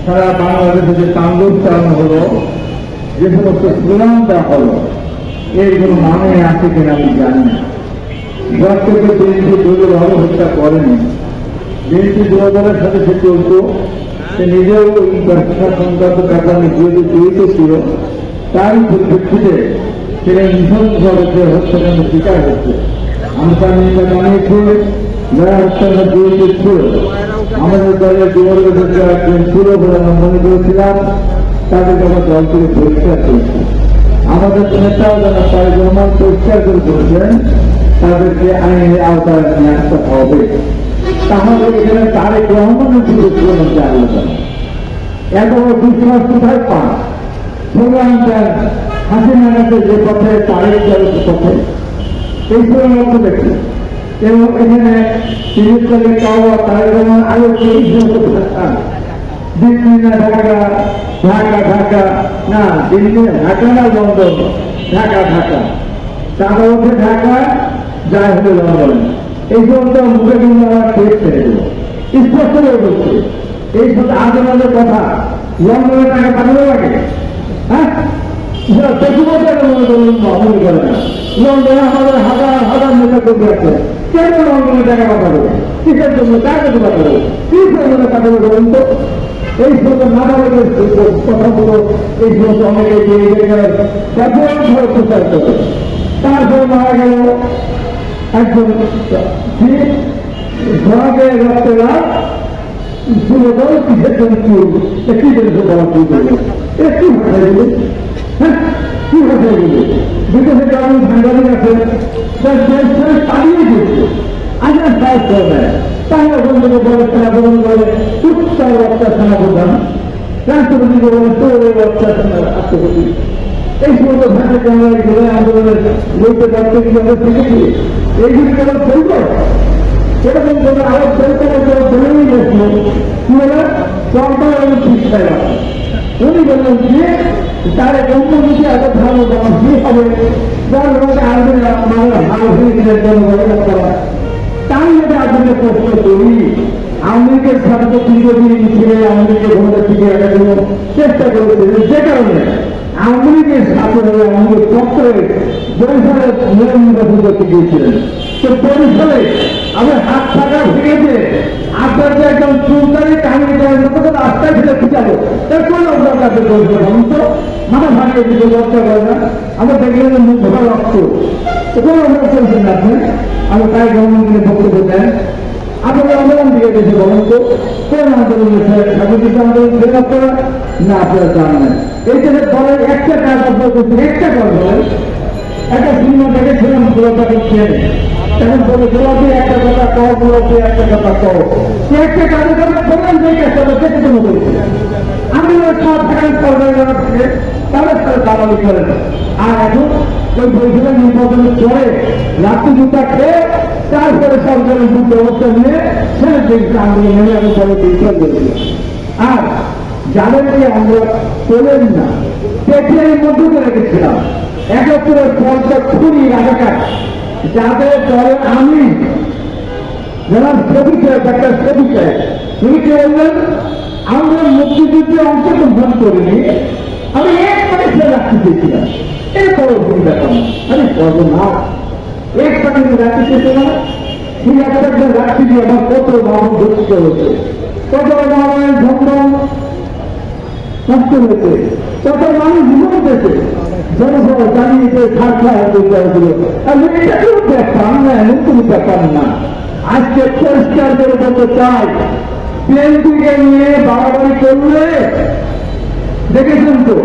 সারা বাংলাদেশে যে তাণ্ডব চালানো হলো, যে সমস্ত স্লোগান দেওয়া হলো, এর কোনো মানে আছে কিনা আমি জানি না। যতটুকু বিএনপি দলীয়ভাবে হত্যা করেনি, বিএনপি দলের সাথে সে চলত, সে নিজেও ওই ব্যবসা সংক্রান্ত ব্যাপারে জড়িত ছিল। তার পরিপ্রেক্ষিতে সেটা নৃশংসভাবে হত্যাকাণ্ড শিকার হচ্ছে। আমি তার নিন্দা জানিয়েছি। যারা হত্যাকাণ্ড জড়িত ছিল, আমাদের দলের যুবকদের একজন ছিল বলে আমরা মনে করেছিলাম, তাদেরকে আমরা দল থেকে পরিষ্কার করেছি। আমাদের নেতাও যারা তারেক রহমান পরিষ্কার করে বলেছেন, তাদেরকে আইনের আওতায় নিয়ে আসতে হবে। তাহলে এখানে তারেক রহমানের বিরুদ্ধে আলোচনা এত বড় বিশ্বাস কোথায় পান? প্রোগ্রাম দেন হাসিনা গাছে যে পথে, তারেক দলের পথে, এই প্রোগ্রাম দেখি। এবং এখানে তিরিশ তারিখে পাওয়া তারেক রহমান আরো এই সমস্ত থাকতাম দিল্লি না ঢাকা, ঢাকা ঢাকা না দিল্লি, ঢাকা না লন্ডন, ঢাকা ঢাকা, তারা হচ্ছে ঢাকা, যায় হচ্ছে লন্ডন। এই সমস্ত মুখে কিন্তু আমার টেস্ট ছেড়ে দেবো, স্পষ্ট হয়ে বলছে। এই সাথে আদালতের কথা, লন্ডনে টাকা পাঠানো লাগে, হ্যাঁ মনে করে না। লন্ডনে আমাদের হাজার হাজার নেতা কর্মী আছে, কেন লন্ডনে টাকা পাঠাবো? কিসের জন্য? কার কাছে পাঠাবো? কি জন্য পাঠাবো বলুন তো? এই সমস্ত নাগরিকের কথাগুলো এই সমস্ত অনেকে প্রচার করে। তারপরে মারা গেল একজন ধরাকে রাখতে রাখ শুনে দাও কিসের জন্য কি জিনিস বলা শুরু করবে। একটু ভাষায় গেল, হ্যাঁ কি ভাষায় গেল? বিদেশে কারণ সাংবাদিক আছে পালিয়ে দিচ্ছে, আগে সাহায্য করে নেয়। তাহলে ওখান থেকে বলে সেনাপ্রধান বলে উত্তর রক্তা সেনাপ্রধান, রাষ্ট্রপতিকে বলে তোর রক্তা রাষ্ট্রপতি। এই সমস্ত ভাষা বাংলায় গেলে আন্দোলনের বইতে রাখতে গিয়ে আমরা শিখেছি। এইগুলি কেবল চলবে, এরকম কোনো আরো চলতে বলেই গেছিল কি বলে সরকার এবং শিক্ষায় রাখা। উনি বললেন যে তারা কম্পনিকে এত ভালো দেওয়া কি হবে, যার মধ্যে আসবে আমাদের ভালো হয়ে জন্য বলে করা। তাই যদি আপনাকে প্রশ্ন করি, আওয়ামী লীগের সাথে দীর্ঘদিন ছেড়ে আওয়ামী লীগের ভোটে টিকে রাখার জন্য চেষ্টা করেছিলেন, যে কারণে আওয়ামী লীগের সাথে আওয়ামী লীগের পক্ষে বরিশালের নিয়ম নির্বাচন করতে গিয়েছিলেন। তো বরিশালে আমার হাত থাকা ভেঙেছে, আপনার যে একজন চুলকারি কাহিনী করার মতো তো রাস্তায় ফেলে ফিটাবো, তার কোন আপনাদের বলবেন তো মাথা ভাঙিয়ে দিতে লক্ষ্য করে না। আমরা দেখলেন মুখ ভরা রক্ত, কোন অভিযোগ করছেন না আপনি? আমি তাই গভর্নমেন্টের বক্তব্য দেন, আপনাদের আন্দোলন দিকে গেছে বলুন তো কোন আন্দোলন স্বাগতিক আন্দোলন ফেরত করা না? আপনারা জানেন এই যে দলের একটা কাজ আপনার করছেন, একটা কাজ বলেন। একটা সিনেমা দেখেছিলাম পুরোটাকে খেয়ে, এখন বলেছিলাম একটা কথা কও, পুরোতে একটা কথা কও, একটা কাজের কথা বললেন যে কাজটা দেখে জন্য করেছে। আমি সব থাকেন সরকারি যারা থাকে তাদের সাথে দালালি করেন। আর এখন ওই বৈঠকের নির্বাচনের পরে রাত্রি দুটা খেয়ে তারপরে সরকারের ব্যবস্থা নিয়ে ছেলে দিকে আন্দোলন নেমে আমি পরে বিচার করেছিল। আর যাদেরকে আমরা তোলেন না, পেটের মধ্যে করে রেখেছিলাম 71 খুনি রাজাকার, যাদের দলে আমি যারা ছবি চাই, একটা ছবি চাই, তুমি কে বললেন আমরা মুক্তিযুদ্ধে অংশগ্রহণ করিনি, আমি এক পাশে রাখতে চেয়েছিলাম। এই বড় ভূমিকা আমি করবো না, এক পাশে রাখতে চেয়েছিলাম। ঠিক আছে, রাখতে দিয়ে আমার কত মানুষ দুঃখিত হয়েছে, কত মানুষের ধর্ম নষ্ট হয়েছে, কত মানুষ জীবন পেয়েছে, জনসভা জানিয়েছে ছাড়া হয়েছিল। এটা কেউ ব্যাপার না, এমন কোনো ব্যাপার না। আজকে পরিষ্কার করে বলতে চাই, বিএনপিকে নিয়ে বাড়াবাড়ি করলে দেখেছেন তো